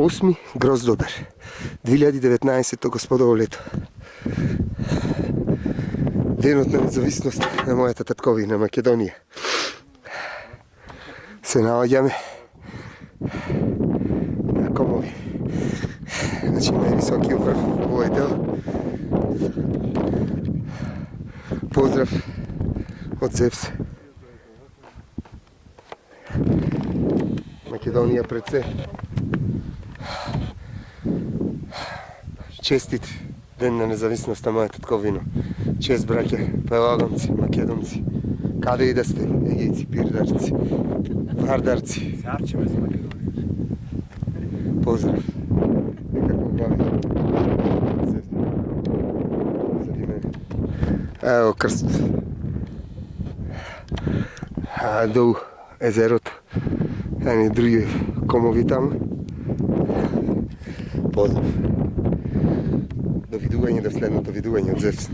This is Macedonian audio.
8. Grozdodar 2019 gospodovo leto. Denotna nezavisnost na moята татковина Македонија. Се наоѓаме на Комови. Значи највисокиот врв овој дел. Поздрав од Зевс. Македонија пред се. Честит ден на независност на мојата татковина. Чест, браќа, пелагонци, македонци. Каде и да сте, егијци, пирдарци, вардарци. Се арчиме за Македонија. Поздрав. Некако глави. Зади мене. Ево крст. Долу езерото. Едни други комови таму. Поздрав. До видување, до следното видување од Зевс.